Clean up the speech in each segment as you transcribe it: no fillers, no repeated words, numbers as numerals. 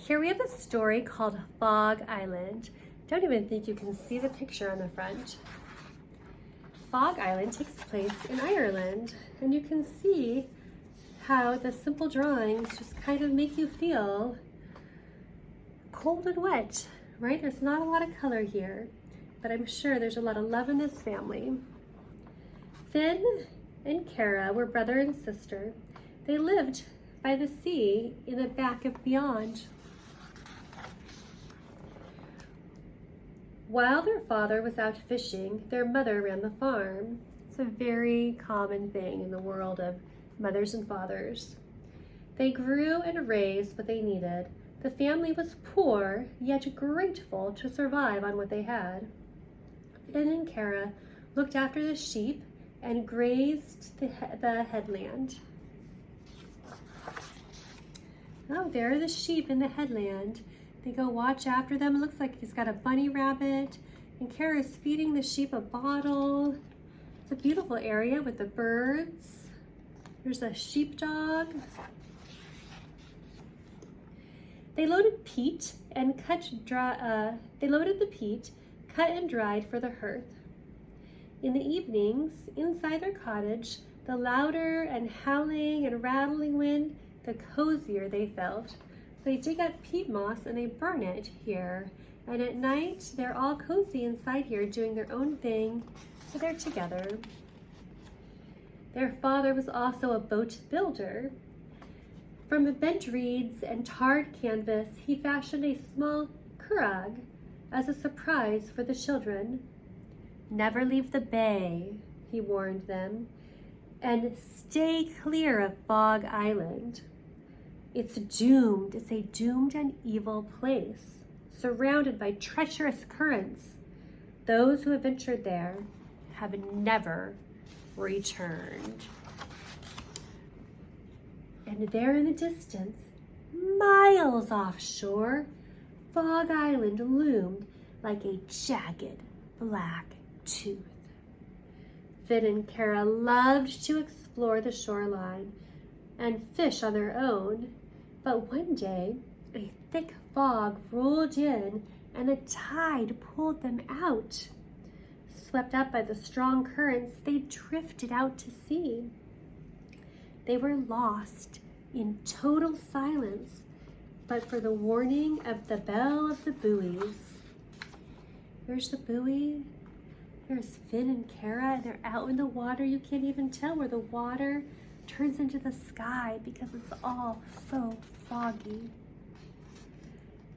Here we have a story called Fog Island. Don't even think you can see the picture on the front. Fog Island takes place in Ireland, and you can see how the simple drawings just kind of make you feel cold and wet, right? There's not a lot of color here, but I'm sure there's a lot of love in this family. Finn and Kara were brother and sister. They lived by the sea in the back of beyond. While their father was out fishing, their mother ran the farm. It's a very common thing in the world of mothers and fathers. They grew and raised what they needed. The family was poor, yet grateful to survive on what they had. Finn and Kara looked after the sheep and grazed the headland. Oh, there are the sheep in the headland. They go watch after them. It looks like he's got a bunny rabbit, and Kara's feeding the sheep a bottle. It's a beautiful area with the birds. There's a sheepdog. They loaded peat and cut and dried for the hearth. In the evenings, inside their cottage, the louder and howling and rattling wind, the cozier they felt. They dig up peat moss and they burn it here. And at night, they're all cozy inside here doing their own thing, so they're together. Their father was also a boat builder. From the bent reeds and tarred canvas, he fashioned a small curragh as a surprise for the children. Never leave the bay, he warned them, and stay clear of Fog Island. It's a doomed and evil place, surrounded by treacherous currents. Those who have ventured there have never returned. And there in the distance, miles offshore, Fog Island loomed like a jagged black tooth. Finn and Kara loved to explore the shoreline and fish on their own, but one day a thick fog rolled in and the tide pulled them out. Swept up by the strong currents, they drifted out to sea. They were lost in total silence, but for the warning of the bell of the buoys. There's the buoy. There's Finn and Kara, and they're out in the water. You can't even tell where the water turns into the sky because it's all so foggy.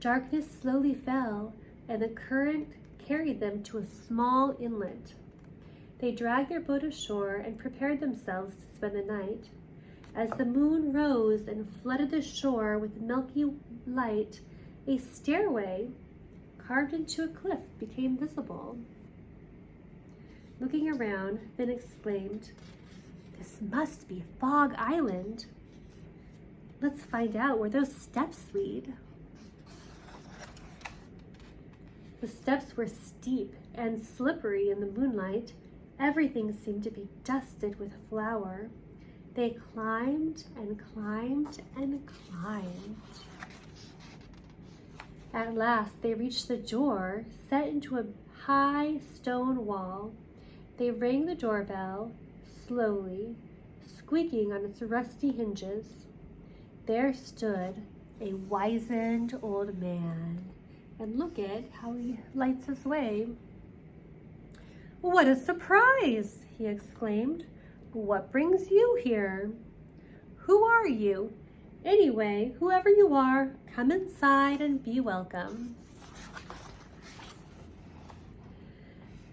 Darkness slowly fell, and the current carried them to a small inlet. They dragged their boat ashore and prepared themselves to spend the night. As the moon rose and flooded the shore with milky light, a stairway carved into a cliff became visible. Looking around, Finn exclaimed, "This must be Fog Island. Let's find out where those steps lead." The steps were steep and slippery in the moonlight. Everything seemed to be dusted with flour. They climbed and climbed and climbed. At last, they reached the door set into a high stone wall. They rang the doorbell slowly, squeaking on its rusty hinges. There stood a wizened old man, and look at how he lights his way. "What a surprise!" he exclaimed. "What brings you here? Who are you? Anyway, whoever you are, come inside and be welcome."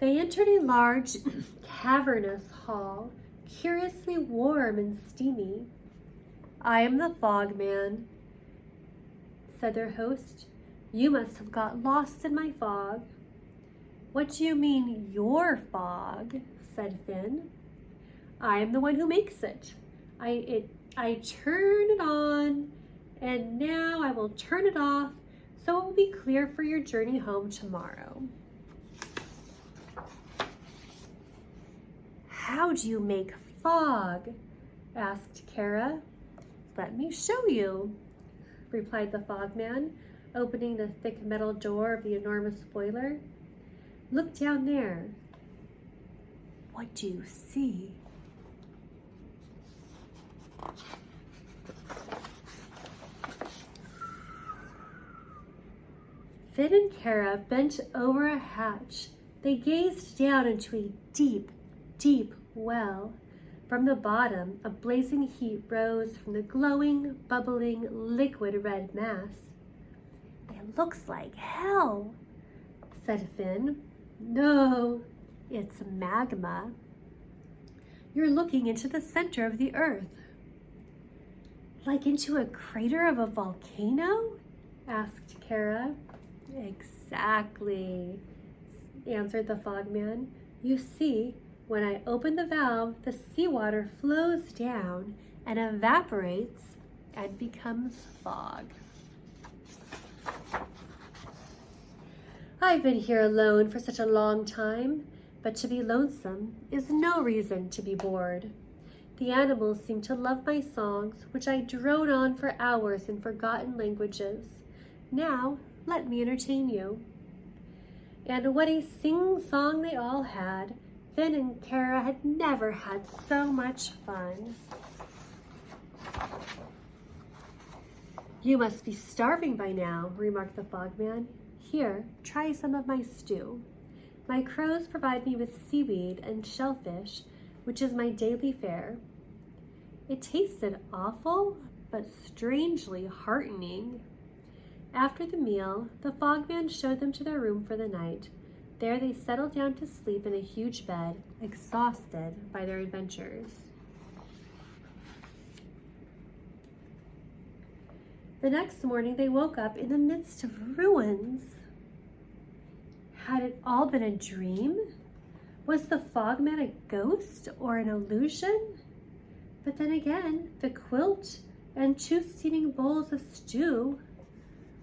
They entered a large, cavernous hall, curiously warm and steamy. "I am the Fog Man," said their host. "You must have got lost in my fog." "What do you mean, your fog?" said Finn. "I am the one who makes it. I turn it on, and now I will turn it off, so it will be clear for your journey home tomorrow." "How do you make fog?" asked Kara. "Let me show you," replied the Fog Man. opening the thick metal door of the enormous boiler. "Look down there." "What do you see?" Finn and Kara bent over a hatch. They gazed down into a deep, deep well. From the bottom, a blazing heat rose from the glowing, bubbling, liquid red mass. "It looks like hell," said Finn. "No, it's magma. You're looking into the center of the earth." "Like into a crater of a volcano?" asked Kara. "Exactly," answered the Fogman. "You see, when I open the valve, the seawater flows down and evaporates and becomes fog." "I've been here alone for such a long time, but to be lonesome is no reason to be bored. The animals seem to love my songs, which I drone on for hours in forgotten languages. Now, let me entertain you." And what a sing-song they all had. Finn and Kara had never had so much fun. "You must be starving by now," remarked the Fogman. "Here, try some of my stew. My crows provide me with seaweed and shellfish, which is my daily fare." It tasted awful, but strangely heartening. After the meal, the Fogman showed them to their room for the night. There they settled down to sleep in a huge bed, exhausted by their adventures. The next morning they woke up in the midst of ruins. Had it all been a dream? Was the Fogman a ghost or an illusion? But then again, the quilt and 2 steaming bowls of stew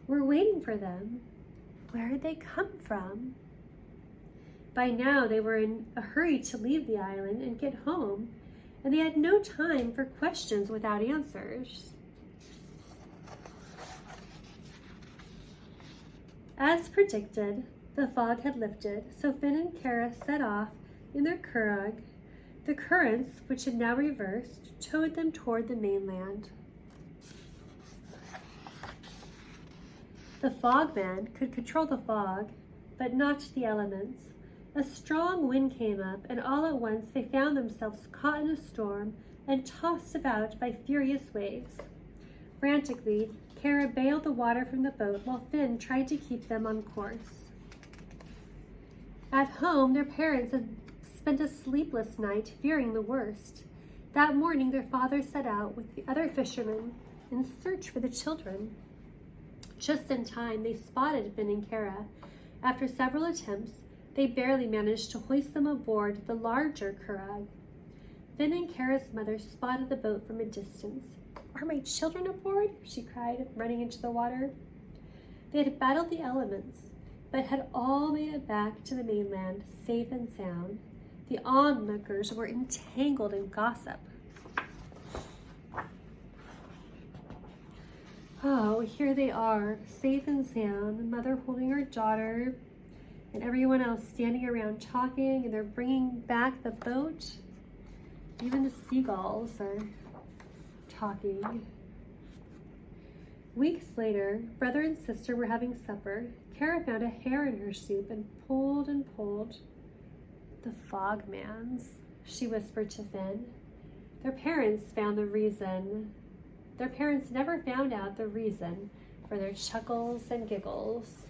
were waiting for them. Where had they come from? By now they were in a hurry to leave the island and get home, and they had no time for questions without answers. As predicted, the fog had lifted, so Finn and Kara set off in their curragh. The currents, which had now reversed, towed them toward the mainland. The Fogman could control the fog, but not the elements. A strong wind came up, and all at once they found themselves caught in a storm and tossed about by furious waves. Frantically, Kara bailed the water from the boat while Finn tried to keep them on course. At home, their parents had spent a sleepless night, fearing the worst. That morning, their father set out with the other fishermen in search for the children. Just in time, they spotted Finn and Kara. After several attempts, they barely managed to hoist them aboard the larger curragh. Finn and Kara's mother spotted the boat from a distance. "Are my children aboard?" she cried, running into the water. They had battled the elements, but had all made it back to the mainland, safe and sound. The onlookers were entangled in gossip. Oh, here they are, safe and sound, mother holding her daughter, and everyone else standing around talking, and they're bringing back the boat. Even the seagulls are talking. Weeks later, brother and sister were having supper. Kara found a hair in her soup and pulled and pulled. "The Fogman's," she whispered to Finn. Their parents never found out the reason for their chuckles and giggles.